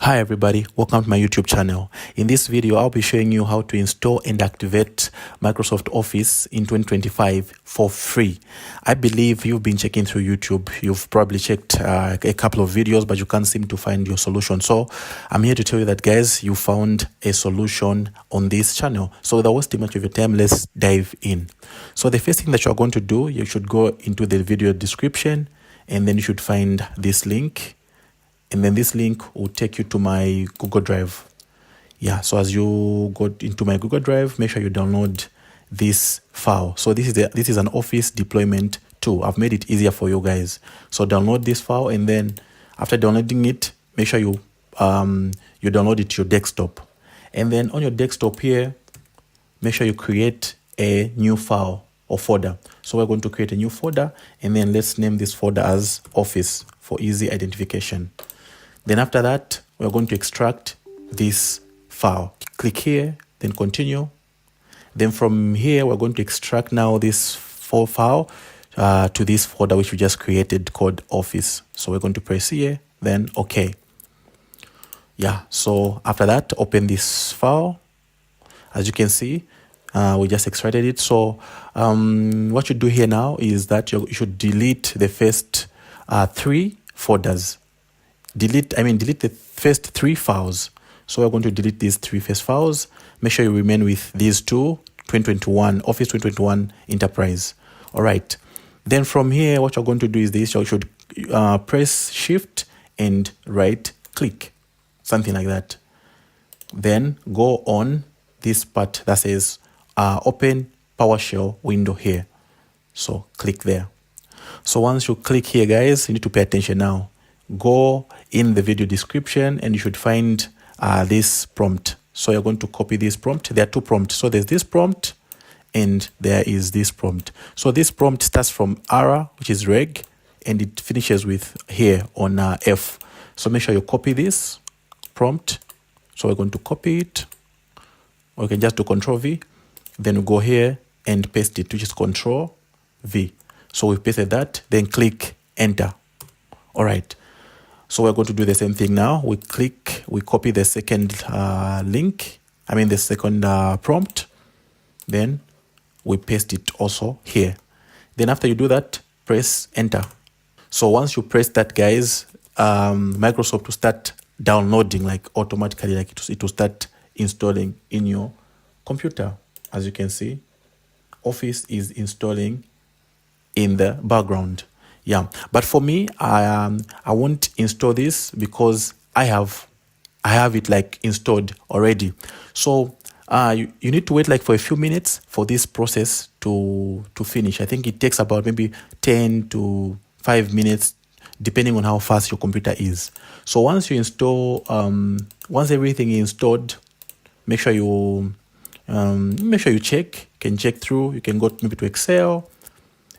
Hi everybody, welcome to my YouTube channel. In this video, I'll be showing you how to install and activate Microsoft Office in 2025 for free. I believe you've been checking through YouTube. You've probably checked a couple of videos, but you can't seem to find your solution. So I'm here to tell you that, guys, you found a solution on this channel. So without wasting much of your time, let's dive in. So the first thing that you're going to do, you should go into the video description, and then you should find this link. And then this link will take you to my Google Drive. Yeah, so as you go into my Google Drive, make sure you download this file. So this is an Office deployment tool. I've made it easier for you guys. So download this file, and then after downloading it, make sure you download it to your desktop. And then on your desktop here, make sure you create a new file or folder. So we're going to create a new folder, and then let's name this folder as Office for easy identification. Then after that, we're going to extract this file. Click here, then continue. Then from here, we're going to extract now this file to this folder which we just created called Office. So we're going to press here, then OK. Yeah, so after that, open this file. As you can see, we just extracted it. So what you do here now is that you should delete the first 3 folders. Delete the first 3 files. So we're going to delete these 3 first files. Make sure you remain with these 2, 2021, Office 2021 Enterprise. All right. Then from here, what you're going to do is this. You should press Shift and right click, something like that. Then go on this part that says Open PowerShell window here. So click there. So once you click here, guys, you need to pay attention now. Go in the video description and you should find this prompt. So you're going to copy this prompt. There are 2 prompts. So there's this prompt and there is this prompt. So this prompt starts from R, which is reg, and it finishes with here on F. So make sure you copy this prompt. So we're going to copy it. Or you can just do Control V. Then we go here and paste it, which is Control V. So we've pasted that, then click Enter. All right. So we're going to do the same thing now. We copy the second the second prompt. Then we paste it also here. Then after you do that, press Enter. So once you press that, guys, Microsoft will start downloading automatically, it will start installing in your computer. As you can see, Office is installing in the background. Yeah, but for me, I won't install this because I have it installed already. So you need to wait for a few minutes for this process to finish. I think it takes about maybe 10 to 5 minutes, depending on how fast your computer is. So once you install, once everything is installed, make sure you check. You can check through. You can go maybe to Excel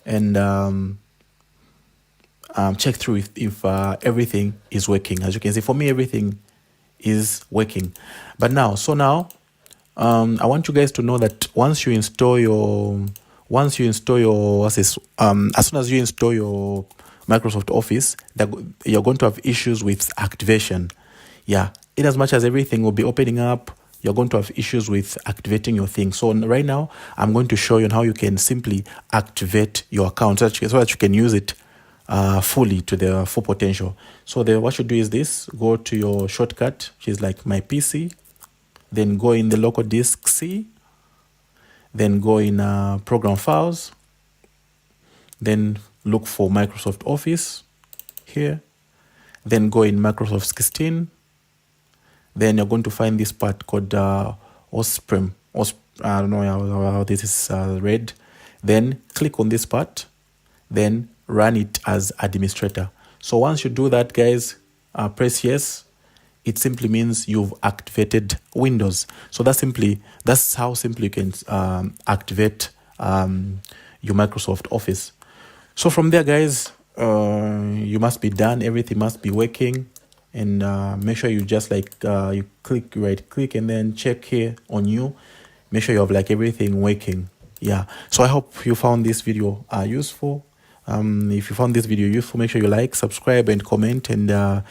and check through if everything is working. As you can see, for me, everything is working. But now, I want you guys to know that once you install your as soon as you install your Microsoft Office, you're going to have issues with activation. Yeah, in as much as everything will be opening up, you're going to have issues with activating your thing. So right now, I'm going to show you how you can simply activate your account so that you can use it fully to the full potential. So what you do is this: go to your shortcut, which is like my PC, then go in the local disk C, then go in program files, then look for Microsoft Office here, then go in Microsoft 16, then you're going to find this part called wstring. I don't know how this is read. Then click on this part, then run it as administrator. So once you do that, guys, press yes. It simply means you've activated Windows. So that's how simply you can activate your Microsoft Office. So from there, guys, you must be done. Everything must be working. And make sure you just you right click and then check here on you. Make sure you have everything working. Yeah. So I hope you found this video useful. If you found this video useful, make sure you like, subscribe, and comment, and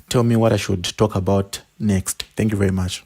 tell me what I should talk about next. Thank you very much.